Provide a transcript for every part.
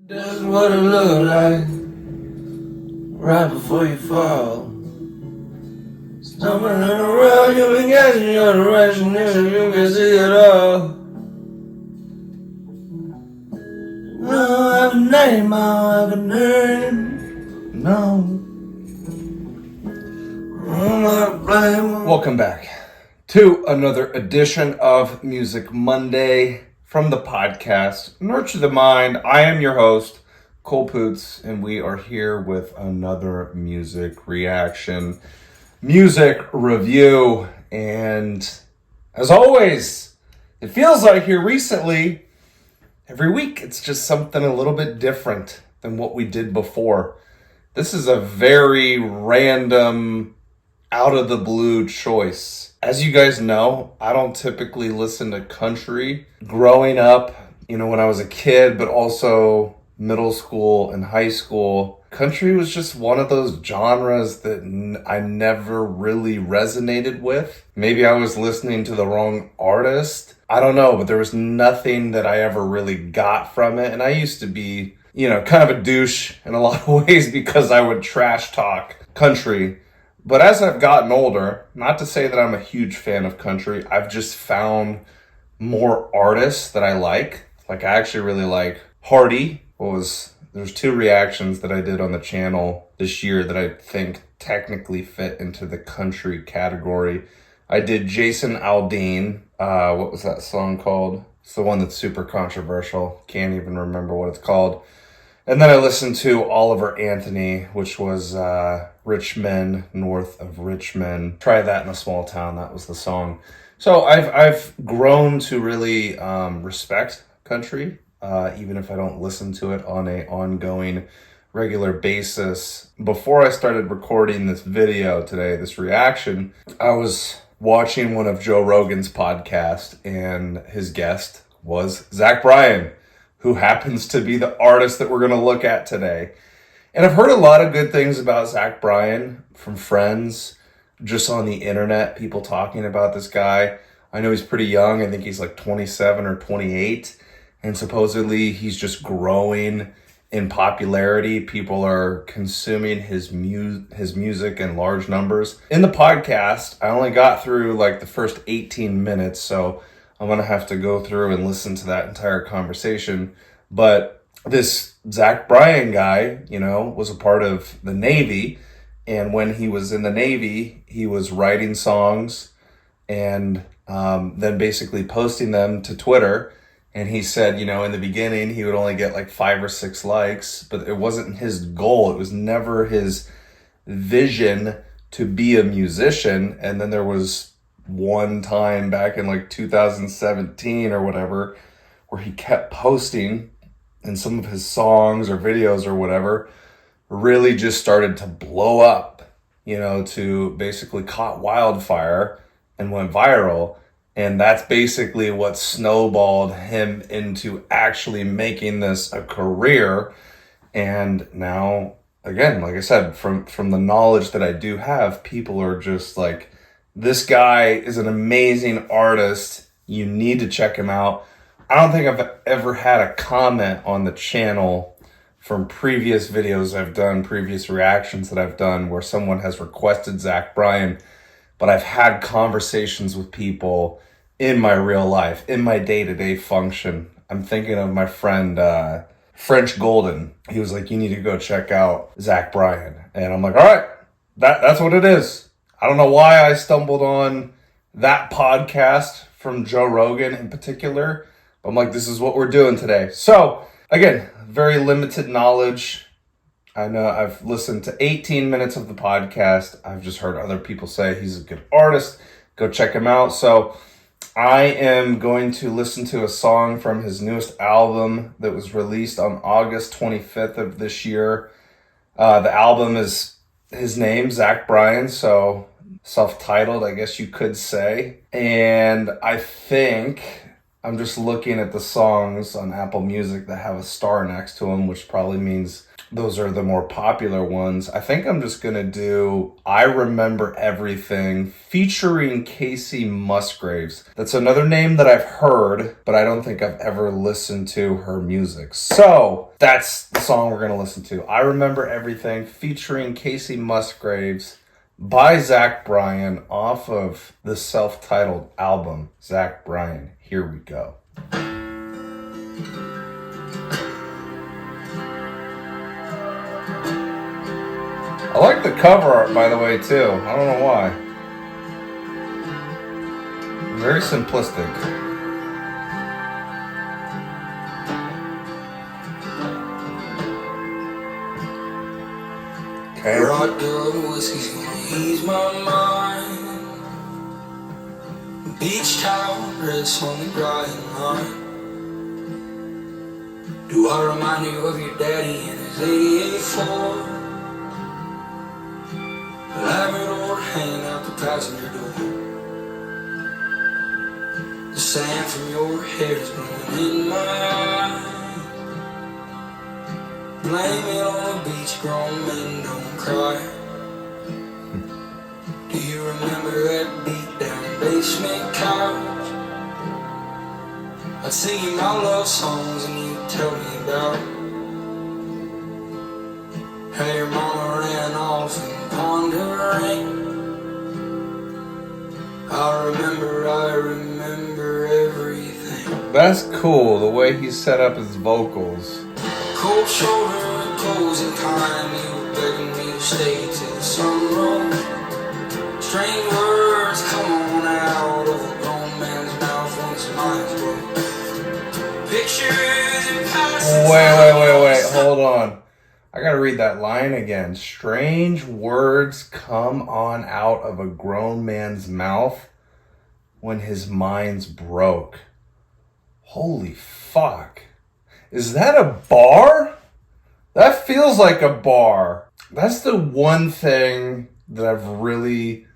This is what it look like right before you fall. Stumbling around, you've been guessing your direction, and you can see it all. No, I have a name, I have a name. No. Welcome back to another edition of Music Monday from the podcast Nurture the Mind. I am your host, Poots, and we are here with another music reaction, music review. And as always, it feels like here recently, every week, it's just something a little bit different than what we did before. This is a very random, out of the blue choice. As you guys know, I don't typically listen to country. Growing up, when I was a kid, but also middle school and high school, country was just one of those genres that I never really resonated with. Maybe I was listening to the wrong artist. I don't know, but there was nothing that I ever really got from it. And I used to be, kind of a douche in a lot of ways because I would trash talk country. But as I've gotten older, not to say that I'm a huge fan of country, I've just found more artists that I like. Like, I actually really like Hardy. There's two reactions that I did on the channel this year that I think technically fit into the country category. I did Jason Aldean. What was that song called? It's the one that's super controversial. Can't even remember what it's called. And then I listened to Oliver Anthony, which was Rich Men, North of Richmond. Try That in a Small Town. That was the song. So I've grown to really respect country, even if I don't listen to it on an ongoing, regular basis. Before I started recording this video today, this reaction, I was watching one of Joe Rogan's podcasts, and his guest was Zach Bryan, who happens to be the artist that we're going to look at today. And I've heard a lot of good things about Zach Bryan from friends, just on the internet, people talking about this guy. I know he's pretty young. I think he's like 27 or 28. And supposedly he's just growing in popularity. People are consuming his music in large numbers. In the podcast, I only got through like the first 18 minutes, so I'm going to have to go through and listen to that entire conversation. But this Zach Bryan guy, was a part of the Navy. And when he was in the Navy, he was writing songs and then basically posting them to Twitter. And he said, in the beginning, he would only get like 5 or 6 likes, but it wasn't his goal. It was never his vision to be a musician. And then there was one time back in like 2017 or whatever, where he kept posting, and some of his songs or videos or whatever really just started to blow up, to basically caught wildfire and went viral. And that's basically what snowballed him into actually making this a career. And now, again, like I said, from the knowledge that I do have, people are just like, this guy is an amazing artist. You need to check him out. I don't think I've ever had a comment on the channel from previous videos I've done, previous reactions that I've done, where someone has requested Zach Bryan, but I've had conversations with people in my real life, in my day-to-day function. I'm thinking of my friend French Golden. He was like, you need to go check out Zach Bryan. And I'm like, all right, that's what it is. I don't know why I stumbled on that podcast from Joe Rogan in particular, but I'm like, this is what we're doing today. So again, very limited knowledge. I know I've listened to 18 minutes of the podcast. I've just heard other people say he's a good artist. Go check him out. So I am going to listen to a song from his newest album that was released on August 25th of this year. The album is his name, Zach Bryan, so self-titled, I guess you could say. And I think I'm just looking at the songs on Apple Music that have a star next to them, which probably means Those are the more popular ones. I think I'm just going to do I Remember Everything featuring Kasey Musgraves. That's another name that I've heard, but I don't think I've ever listened to her music. So that's the song we're going to listen to. I Remember Everything featuring Kasey Musgraves by Zach Bryan off of the self-titled album, Zach Bryan. Here we go. I like the cover art, by the way, too. I don't know why. Very simplistic. Okay. Broad door whiskey's gonna ease my mind. Beach towel dress on the drying line. Do I remind you of your daddy and his 88 Ford? Labrador hanging out the passenger door. The sand from your hair is blowing in my eye. Blame it on the beach, grown men don't cry. Do you remember that beat down basement couch? I'd sing you my love songs and you'd tell me about how your mama ran off and pondering. I remember everything. That's cool, the way he set up his vocals. Cold shoulder, closing time. You were begging me to stay till the sun rose. Strange words come on out of a grown man's mouth when his mind's broke. Pictures and past. Wait, hold on. I gotta read that line again. Strange words come on out of a grown man's mouth when his mind's broke. Holy fuck. Is that a bar? That feels like a bar. That's the one thing that I've really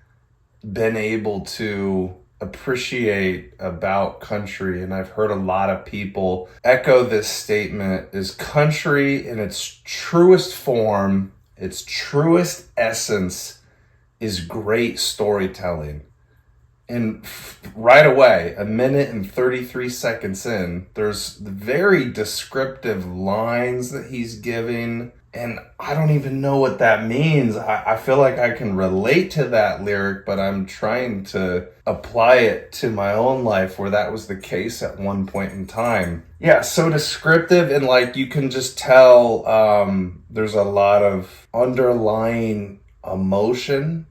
been able to appreciate about country, and I've heard a lot of people echo this statement, is country in its truest form, its truest essence, is great storytelling. And right away, a minute and 33 seconds in, there's very descriptive lines that he's giving, and I don't even know what that means. I feel like I can relate to that lyric, but I'm trying to apply it to my own life where that was the case at one point in time. Yeah, so descriptive, and like you can just tell there's a lot of underlying emotion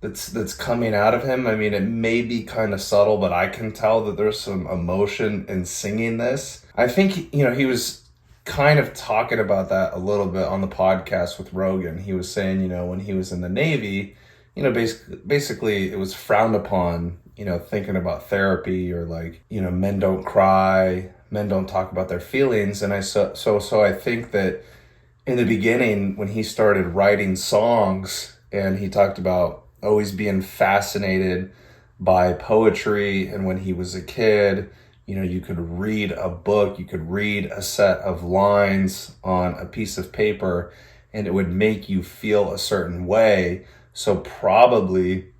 that's coming out of him. I mean, it may be kind of subtle, but I can tell that there's some emotion in singing this. I think, he was kind of talking about that a little bit on the podcast with Rogan. He was saying, when he was in the Navy, basically it was frowned upon, thinking about therapy or like, men don't cry, men don't talk about their feelings. And so I think that in the beginning when he started writing songs and he talked about always being fascinated by poetry, and when he was a kid, you could read a book, you could read a set of lines on a piece of paper and it would make you feel a certain way. So probably,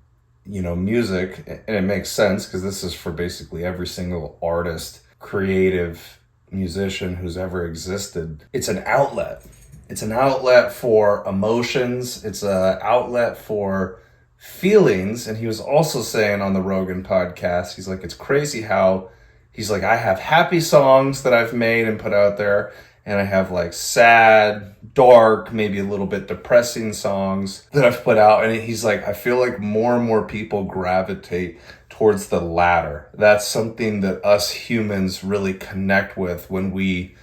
music, and it makes sense because this is for basically every single artist, creative musician who's ever existed. It's an outlet. It's an outlet for emotions. It's an outlet for feelings. And he was also saying on the Rogan podcast, he's like, it's crazy how he's like, I have happy songs that I've made and put out there, and I have like sad, dark, maybe a little bit depressing songs that I've put out. And he's like, I feel like more and more people gravitate towards the latter. That's something that us humans really connect with when we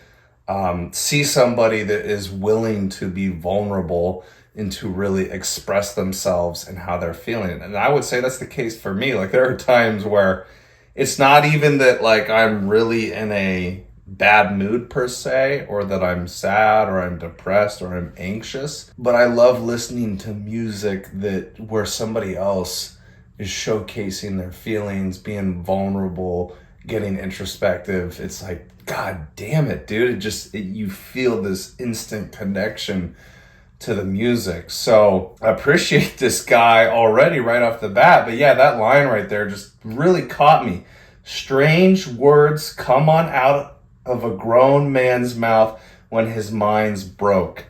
see somebody that is willing to be vulnerable and to really express themselves and how they're feeling. And I would say that's the case for me. Like there are times where it's not even that like I'm really in a bad mood per se, or that I'm sad or I'm depressed or I'm anxious, but I love listening to music that where somebody else is showcasing their feelings, being vulnerable, getting introspective, it's like, God damn it, dude. You feel this instant connection to the music. So I appreciate this guy already right off the bat. But yeah, that line right there just really caught me. Strange words come on out of a grown man's mouth when his mind's broke.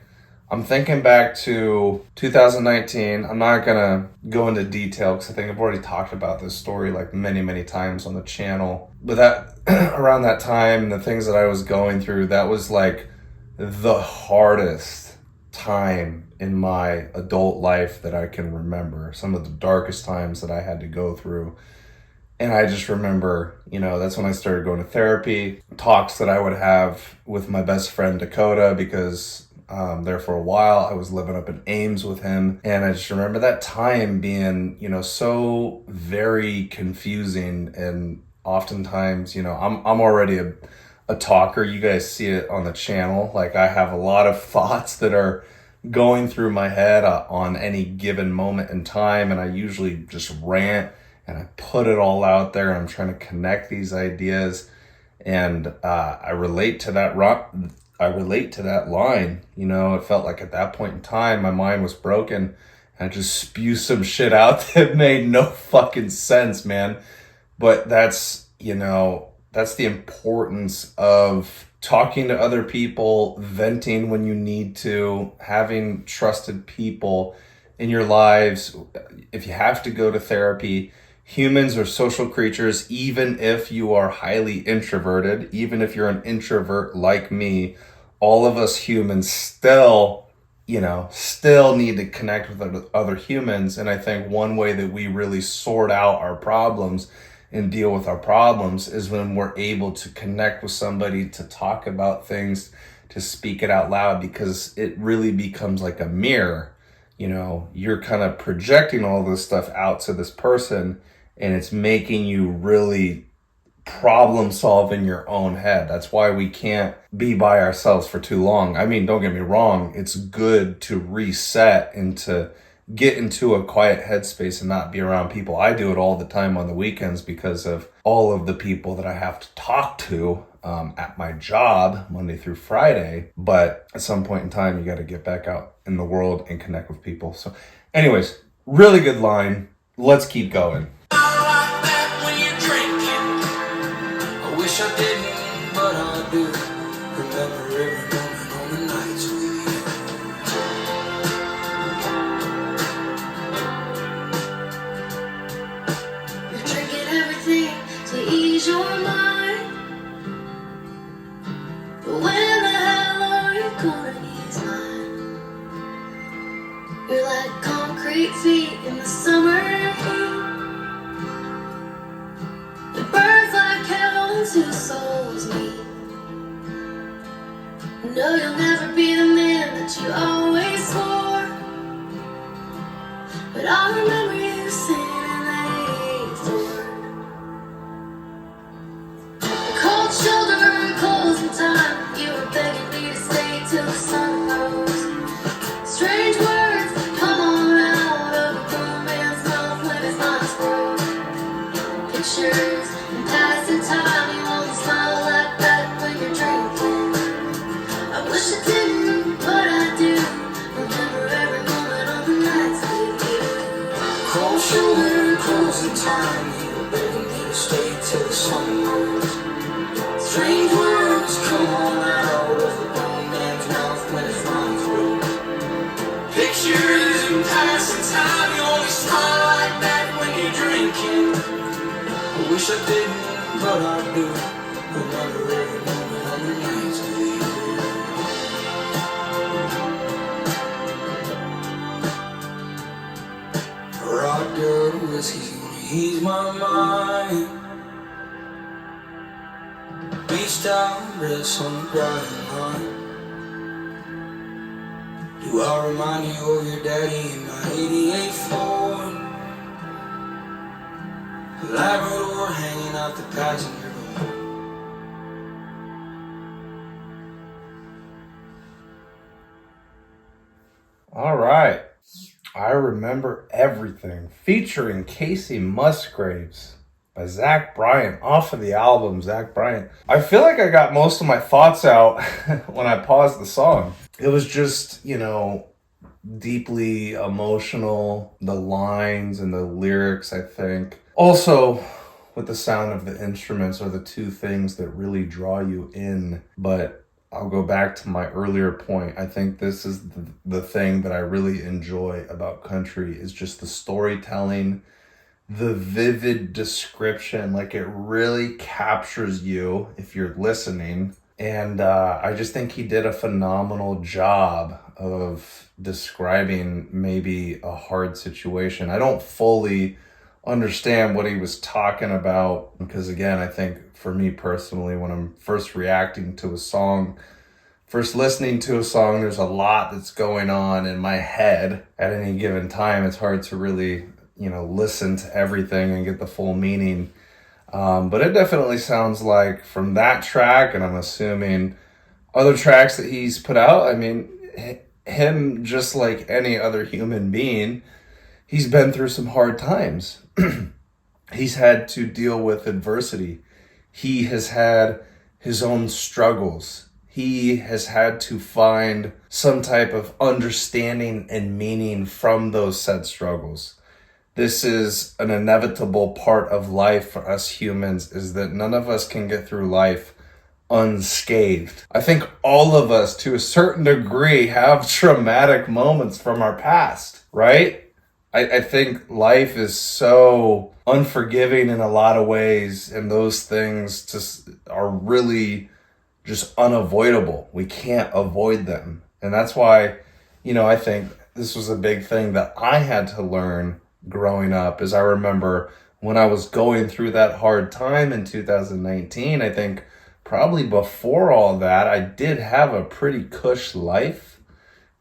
I'm thinking back to 2019. I'm not going to go into detail because I think I've already talked about this story like many, many times on the channel. But that around that time, the things that I was going through, that was like the hardest time in my adult life that I can remember. Some of the darkest times that I had to go through. And I just remember, that's when I started going to therapy, talks that I would have with my best friend Dakota, because there for a while I was living up in Ames with him. And I just remember that time being, so very confusing. And oftentimes, I'm already a talker. You guys see it on the channel. Like, I have a lot of thoughts that are going through my head on any given moment in time. And I usually just rant and I put it all out there, and I'm trying to connect these ideas. And I relate to that line. It felt like at that point in time, my mind was broken. And I just spew some shit out that made no fucking sense, man. But that's the importance of talking to other people, venting when you need to, having trusted people in your lives. If you have to go to therapy, humans are social creatures. Even if you are highly introverted, even if you're an introvert like me, all of us humans still need to connect with other humans. And I think one way that we really sort out our problems and deal with our problems is when we're able to connect with somebody, to talk about things, to speak it out loud, because it really becomes like a mirror. You're kind of projecting all this stuff out to this person, and it's making you really problem solve in your own head. That's why we can't be by ourselves for too long. I mean, don't get me wrong. It's good to reset and to get into a quiet headspace and not be around people. I do it all the time on the weekends because of all of the people that I have to talk to at my job Monday through Friday. But at some point in time, you got to get back out in the world and connect with people. So anyways, really good line. Let's keep going. Wish I didn't, but I do. Remember every moment on the nights with you. You're drinking everything to ease your mind. But when the hell are you gonna ease mine? You're like concrete feet in the summer heat. It burns like hell when two souls meet. No, you'll never be the man that you always swore. But I remember you singing that eighth word. The cold shoulder closing time. You were begging me to stay till the sun rose. Strange words come on out of a grown man's mouth when his mind's broke. Pictures and passing time. You won't smile like that when you're drinking. I wish I didn't, but I do. Remember every moment on the nights with you. Cold shoulder, closing time. You were begging me to stay till the sun rose. Strange words come on out of a grown man's mouth when his mind's broke. Pictures and passing time. You only smile like that when you're drinking. I wish I didn't, but I do. Remember every moment on the nights with you. Vodka whiskey's gonna ease my mind. Beach towel dress on the Bryan. Do I remind you of your daddy in my '88 Ford? Labrador hanging out the passenger door. All right. I Remember Everything, featuring Kasey Musgraves. by Zach Bryan, off of the album, Zach Bryan. I feel like I got most of my thoughts out when I paused the song. It was just, deeply emotional, the lines and the lyrics, I think. Also, with the sound of the instruments are the two things that really draw you in. But I'll go back to my earlier point. I think this is the thing that I really enjoy about country is just the storytelling, the vivid description. Like, it really captures you if you're listening. And I just think he did a phenomenal job of describing maybe a hard situation. I don't fully understand what he was talking about because, again, I think for me personally, when I'm first reacting to a song, first listening to a song, there's a lot that's going on in my head at any given time. It's hard to really, listen to everything and get the full meaning. But it definitely sounds like from that track, and I'm assuming other tracks that he's put out, I mean, him, just like any other human being, he's been through some hard times. He's had to deal with adversity. He has had his own struggles. He has had to find some type of understanding and meaning from those said struggles. This is an inevitable part of life for us humans, is that none of us can get through life unscathed. I think all of us, to a certain degree, have traumatic moments from our past, right? I think life is so unforgiving in a lot of ways, and those things just are really just unavoidable. We can't avoid them. And that's why, I think this was a big thing that I had to learn growing up. Is I remember when I was going through that hard time in 2019, I think probably before all that, I did have a pretty cush life.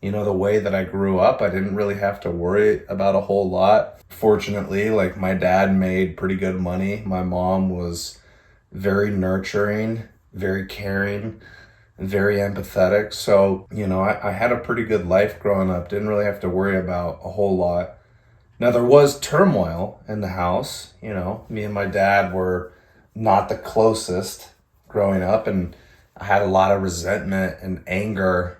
The way that I grew up, I didn't really have to worry about a whole lot. Fortunately, like, my dad made pretty good money. My mom was very nurturing, very caring, and very empathetic. So, I had a pretty good life growing up. Didn't really have to worry about a whole lot. Now, there was turmoil in the house. Me and my dad were not the closest growing up, and I had a lot of resentment and anger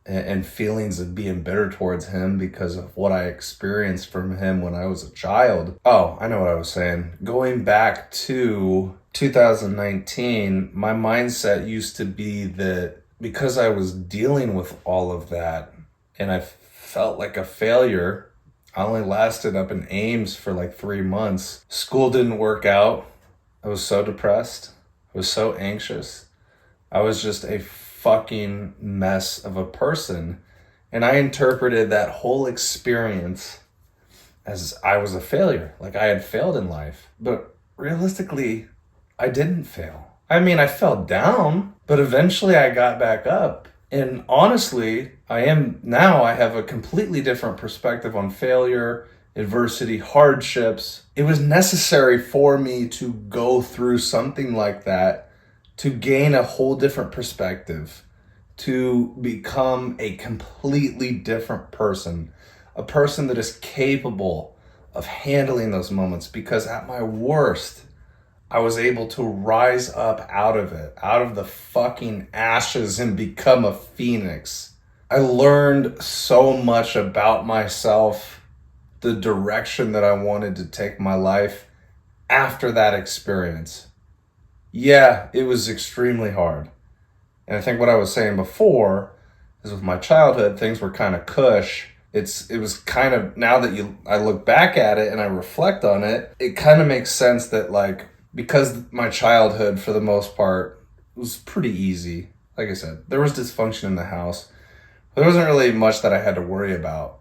and feelings of being bitter towards him because of what I experienced from him when I was a child. Oh, I know what I was saying. Going back to 2019, my mindset used to be that because I was dealing with all of that and I felt like a failure, I only lasted up in Ames for like 3 months. School didn't work out. I was so depressed. I was so anxious. I was just a fucking mess of a person. And I interpreted that whole experience as I was a failure. Like, I had failed in life. But realistically, I didn't fail. I mean, I fell down, but eventually I got back up. And honestly, I have a completely different perspective on failure, adversity, hardships. It was necessary for me to go through something like that to gain a whole different perspective, to become a completely different person, a person that is capable of handling those moments. Because at my worst, I was able to rise up out of it, out of the fucking ashes, and become a phoenix. I learned so much about myself, the direction that I wanted to take my life after that experience. Yeah, it was extremely hard. And I think what I was saying before is, with my childhood, things were kind of cush. It was kind of, now that I look back at it and I reflect on it, it kind of makes sense that, like, because my childhood, for the most part, was pretty easy. Like I said, there was dysfunction in the house. There wasn't really much that I had to worry about.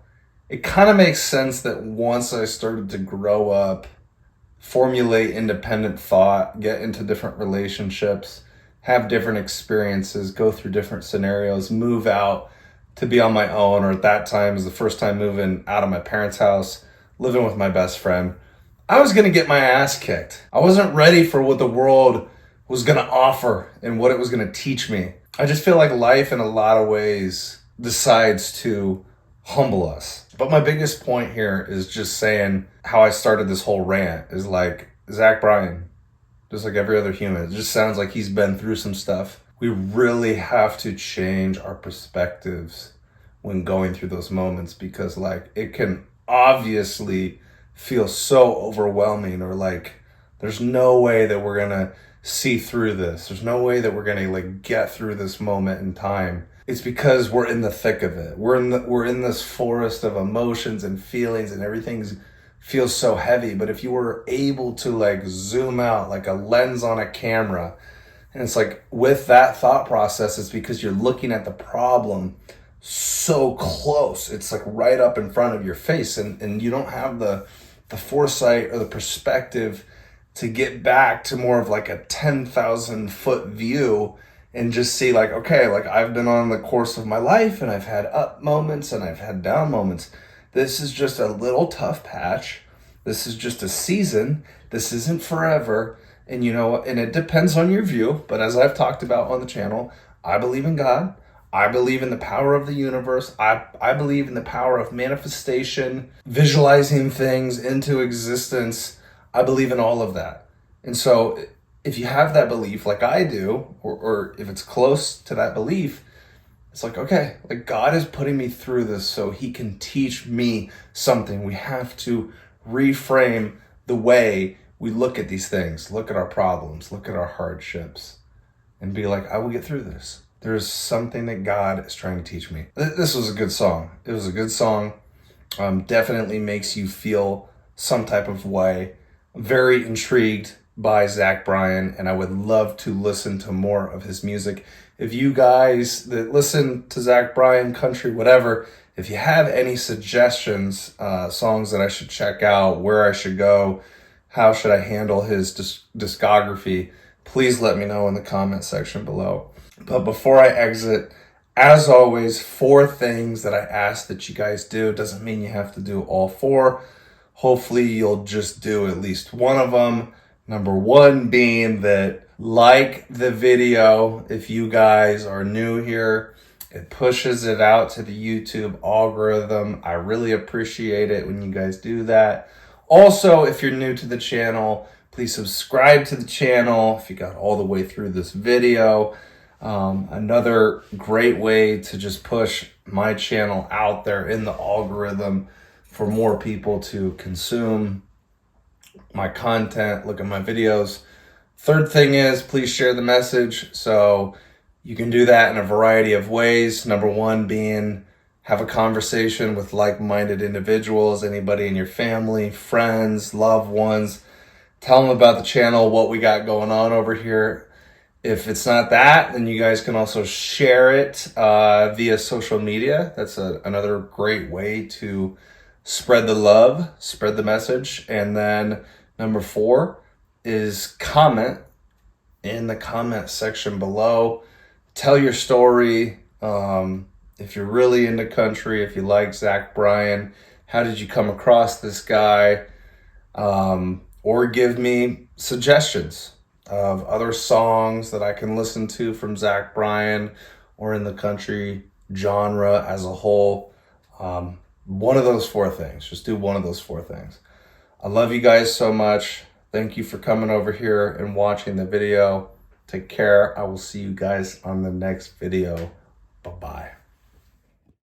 It kind of makes sense that once I started to grow up, formulate independent thought, get into different relationships, have different experiences, go through different scenarios, move out to be on my own, or at that time, it was the first time moving out of my parents' house, living with my best friend, I was going to get my ass kicked. I wasn't ready for what the world was going to offer and what it was going to teach me. I just feel like life, in a lot of ways, decides to humble us. But my biggest point here is just saying how I started this whole rant is, like, Zach Bryan, just like every other human. It just sounds like he's been through some stuff. We really have to change our perspectives when going through those moments, because like it can obviously feel so overwhelming, or like there's no way that we're gonna see through this. There's no way that we're gonna like get through this moment in time. It's because we're in the thick of it. We're in this forest of emotions and feelings, and everything feels so heavy. But if you were able to like zoom out like a lens on a camera, and it's like with that thought process, it's because you're looking at the problem so close. It's like right up in front of your face, and you don't have the foresight or the perspective to get back to more of like a 10,000 foot view and just see like, okay, like I've been on the course of my life, and I've had up moments and I've had down moments. This is just a little tough patch. This is just a season. This isn't forever. And you know, and it depends on your view, but as I've talked about on the channel, I believe in God. I believe in the power of the universe. I believe in the power of manifestation, visualizing things into existence. I believe in all of that. And so if you have that belief like I do, or if it's close to that belief, it's like, okay, like God is putting me through this so he can teach me something. We have to reframe the way we look at these things, look at our problems, look at our hardships, and be like, I will get through this. There's something that God is trying to teach me. This was a good song. It was a good song. Definitely makes you feel some type of way. I'm very intrigued by Zach Bryan, and I would love to listen to more of his music. If you guys that listen to Zach Bryan, country, whatever, if you have any suggestions, songs that I should check out, where I should go, how should I handle his discography, please let me know in the comment section below. But before I exit, as always, 4 things that I ask that you guys do. Doesn't mean you have to do all 4. Hopefully you'll just do at least one of them. Number 1 being that like the video. If you guys are new here, it pushes it out to the YouTube algorithm. I really appreciate it when you guys do that. Also, if you're new to the channel, please subscribe to the channel if you got all the way through this video. Another great way to just push my channel out there in the algorithm for more people to consume my content, look at my videos. Third thing is, please share the message. So you can do that in a variety of ways. Number 1 being have a conversation with like-minded individuals, anybody in your family, friends, loved ones. Tell them about the channel, what we got going on over here. If it's not that, then you guys can also share it via social media. That's another great way to spread the love, spread the message. And then number 4 is comment in the comment section below. Tell your story. If you're really into country, if you like Zach Bryan, how did you come across this guy? Or give me suggestions of other songs that I can listen to from Zach Bryan or in the country genre as a whole. One of those 4 things. Just do one of those 4 things. I love you guys so much. Thank you for coming over here and watching the video. Take care. I will see you guys on the next video. Bye-bye.